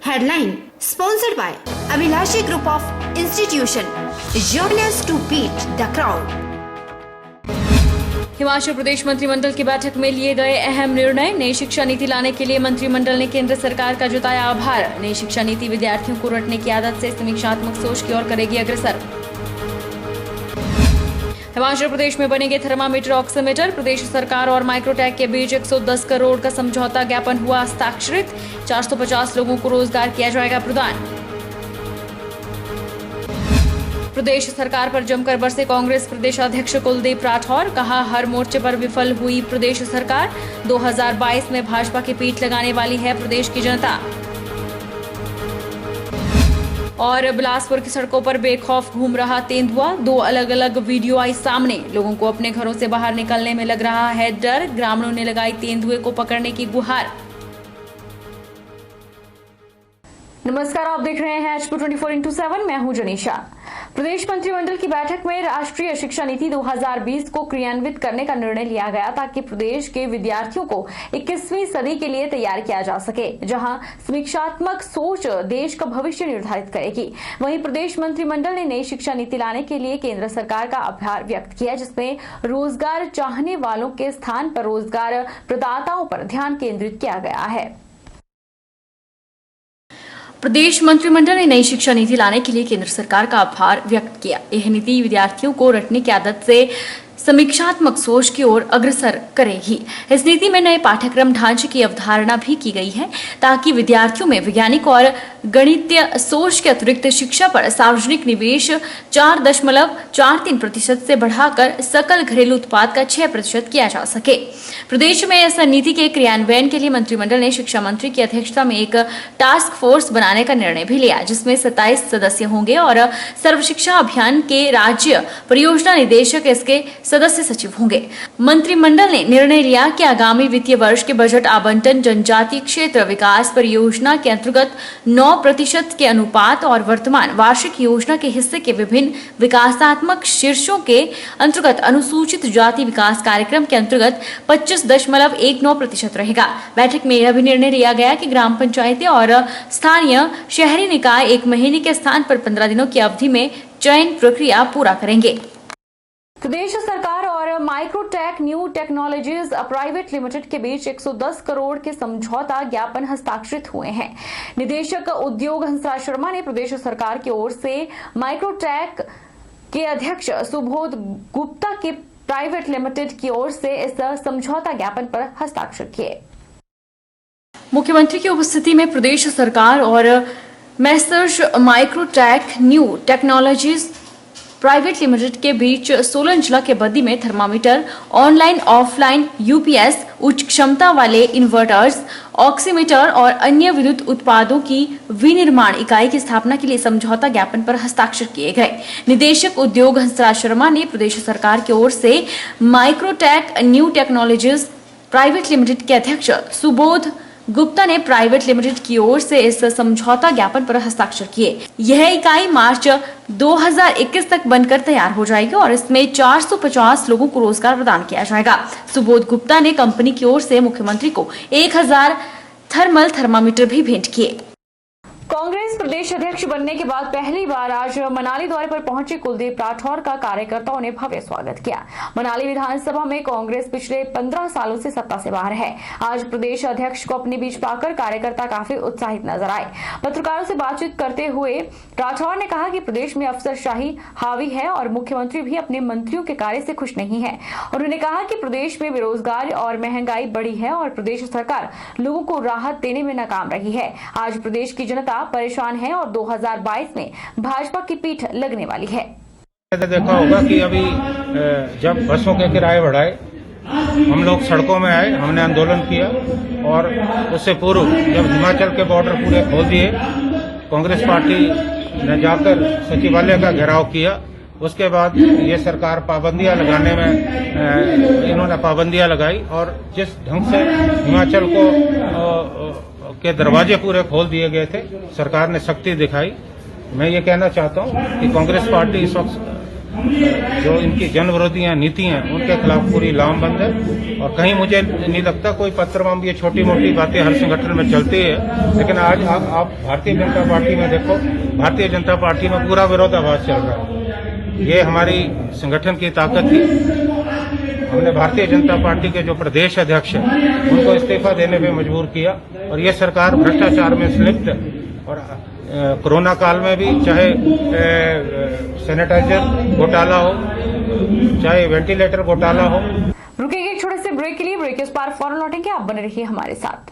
Headline sponsored by Abhilashi Group of Institution. Join us to beat the crowd. Himachal Pradesh मंत्रिमंडल की बैठक में लिए गए अहम निर्णय। नई शिक्षा नीति लाने के लिए मंत्रिमंडल ने केंद्र सरकार का जताया आभार। नई शिक्षा नीति विद्यार्थियों को रटने की आदत से समीक्षात्मक सोच की ओर करेगी अग्रसर। हिमाचल प्रदेश में बनेंगे थर्मामीटर ऑक्सीमीटर। प्रदेश सरकार और माइक्रोटेक के बीच 110 करोड़ का समझौता ज्ञापन हुआ हस्ताक्षरित। 450 लोगों को रोजगार किया जाएगा प्रदान। प्रदेश सरकार पर जमकर बरसे कांग्रेस प्रदेश अध्यक्ष कुलदीप राठौर। कहा, हर मोर्चे पर विफल हुई प्रदेश सरकार। 2022 में भाजपा की पीठ लगाने वाली है प्रदेश की जनता। और बिलासपुर की सड़कों पर बेखौफ घूम रहा तेंदुआ। 2 अलग अलग वीडियो आई सामने। लोगों को अपने घरों से बाहर निकलने में लग रहा है डर। ग्रामीणों ने लगाई तेंदुए को पकड़ने की गुहार। नमस्कार, आप देख रहे हैं HP 24x7। मैं हूं जनीशा। प्रदेश मंत्रिमंडल की बैठक में राष्ट्रीय शिक्षा नीति 2020 को क्रियान्वित करने का निर्णय लिया गया ताकि प्रदेश के विद्यार्थियों को 21वीं सदी के लिए तैयार किया जा सके, जहां समीक्षात्मक सोच देश का भविष्य निर्धारित करेगी। वहीं प्रदेश मंत्रिमंडल ने नई शिक्षा नीति लाने के लिए केंद्र सरकार का आभार व्यक्त किया, जिसमें रोजगार चाहने वालों के स्थान पर रोजगार प्रदाताओं पर ध्यान केंद्रित किया गया है। प्रदेश मंत्रिमंडल ने नई शिक्षा नीति लाने के लिए केंद्र सरकार का आभार व्यक्त किया। यह नीति विद्यार्थियों को रटने की आदत से समीक्षात्मक सोच की ओर अग्रसर करेगी। इस नीति में नए पाठ्यक्रम ढांचे की अवधारणा भी की गई है ताकि विद्यार्थियों में वैज्ञानिक और गणितीय सोच के अतिरिक्त शिक्षा पर सार्वजनिक निवेश 4.43% से बढ़ाकर सकल घरेलू उत्पाद का 6% किया जा सके। प्रदेश में इस नीति के क्रियान्वयन के लिए मंत्रिमंडल ने शिक्षा मंत्री की अध्यक्षता में एक टास्क फोर्स बनाने का निर्णय भी लिया, जिसमें 27 सदस्य होंगे और सर्व शिक्षा अभियान के राज्य परियोजना निदेशक इसके सदस्य सचिव होंगे। मंत्रिमंडल ने निर्णय लिया कि आगामी वित्तीय वर्ष के बजट आवंटन जनजातीय क्षेत्र विकास परियोजना के अंतर्गत 9% के अनुपात और वर्तमान वार्षिक योजना के हिस्से के विभिन्न विकासात्मक शीर्षों के अंतर्गत अनुसूचित जाति विकास कार्यक्रम के अंतर्गत 25.19% रहेगा। बैठक में यह भी निर्णय लिया गया कि ग्राम पंचायतें और स्थानीय शहरी निकाय 1 महीने के स्थान पर 15 दिनों की अवधि में चयन प्रक्रिया पूरा करेंगे। प्रदेश सरकार और Microtek new technologies private limited के बीच 110 करोड़ के समझौता ज्ञापन हस्ताक्षरित हुए हैं। निदेशक उद्योग हंसराज शर्मा ने प्रदेश सरकार की ओर से माइक्रोटेक के अध्यक्ष सुबोध गुप्ता के प्राइवेट लिमिटेड की ओर से इस समझौता ज्ञापन पर हस्ताक्षर किए। मुख्यमंत्री की उपस्थिति में प्रदेश सरकार और Messrs Microtek new technologies private limited के बीच सोलन जिला के बद्दी में थर्मामीटर, ऑनलाइन ऑफलाइन UPS, उच्च क्षमता वाले इन्वर्टर्स, ऑक्सीमीटर और अन्य विद्युत उत्पादों की विनिर्माण इकाई की स्थापना के लिए समझौता ज्ञापन पर हस्ताक्षर किए गए। निदेशक उद्योग हंसराज शर्मा ने प्रदेश सरकार की ओर से Microtek new technologies private limited के अध्यक्ष सुबोध गुप्ता ने प्राइवेट लिमिटेड की ओर से इस समझौता ज्ञापन पर हस्ताक्षर किए। यह इकाई मार्च 2021 तक बनकर तैयार हो जाएगी और इसमें 450 लोगों को रोजगार प्रदान किया जाएगा। सुबोध गुप्ता ने कंपनी की ओर से मुख्यमंत्री को 1000 थर्मल थर्मामीटर भी भेंट किए। कांग्रेस प्रदेश अध्यक्ष बनने के बाद पहली बार आज मनाली दौरे पर पहुंचे कुलदीप राठौर का कार्यकर्ताओं ने भव्य स्वागत किया। मनाली विधानसभा में कांग्रेस पिछले 15 सालों से सत्ता से बाहर है। आज प्रदेश अध्यक्ष को अपने बीच पाकर कार्यकर्ता काफी उत्साहित नजर आए। पत्रकारों से बातचीत करते हुए राठौर ने कहा कि प्रदेश में अफसरशाही हावी है और मुख्यमंत्री भी अपने मंत्रियों के कार्य से खुश नहीं है। उन्होंने कहा कि प्रदेश में बेरोजगारी और महंगाई बढ़ी है और प्रदेश सरकार लोगों को राहत देने में नाकाम रही है। आज प्रदेश की जनता परेशान है और 2022 में भाजपा की पीठ लगने वाली है। देखा होगा कि अभी जब बसों के किराए बढ़ाए, हम लोग सड़कों में आए, हमने आंदोलन किया और उससे पूर्व जब हिमाचल के बॉर्डर पूरे खोल दिए, कांग्रेस पार्टी ने जाकर सचिवालय का घेराव किया। उसके बाद ये सरकार पाबंदियां लगाने में इन्होंने पाबंदियां लगाई और जिस ढंग से हिमाचल को के दरवाजे पूरे खोल दिए गए थे, सरकार ने सख्ती दिखाई। मैं ये कहना चाहता हूँ कि कांग्रेस पार्टी इस वक्त जो इनकी जन विरोधी नीति हैं उनके खिलाफ पूरी लामबंद है। और कहीं मुझे नहीं लगता कोई पत्र में ये छोटी मोटी बातें हर संगठन में चलती है, लेकिन आज आप भारतीय जनता पार्टी में देखो, भारतीय जनता पार्टी में पूरा विरोधाभास चल रहा है। ये हमारी संगठन की ताकत थी। हमने भारतीय जनता पार्टी के जो प्रदेश अध्यक्ष हैं उनको इस्तीफा देने पे मजबूर किया, और ये सरकार भ्रष्टाचार में संलिप्त है। और कोरोना काल में भी चाहे सैनिटाइजर घोटाला हो, चाहे वेंटिलेटर घोटाला हो। रुकेंगे एक छोटे से ब्रेक के लिए, ब्रेक के उस पार फौरन लौटेंगे, आप बने रहिए हमारे साथ।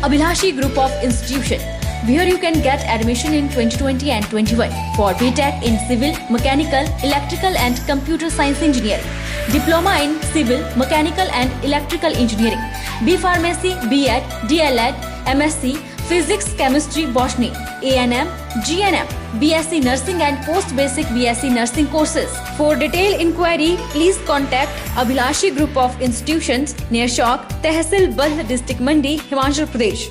Abhilashi Group of Institution, where you can get admission in 2020 and 21 for BTech in Civil, Mechanical, Electrical and Computer Science Engineering, Diploma in Civil, Mechanical and Electrical Engineering, B Pharmacy, B.Ed, D.L.Ed, MSc, Physics, Chemistry, Botany, A&M, GNM, BSc Nursing and Post Basic BSc Nursing courses. For detailed inquiry, please contact Abhilashi Group of Institutions near Chowk, Tehsil Baldh, District Mandi, Himachal Pradesh.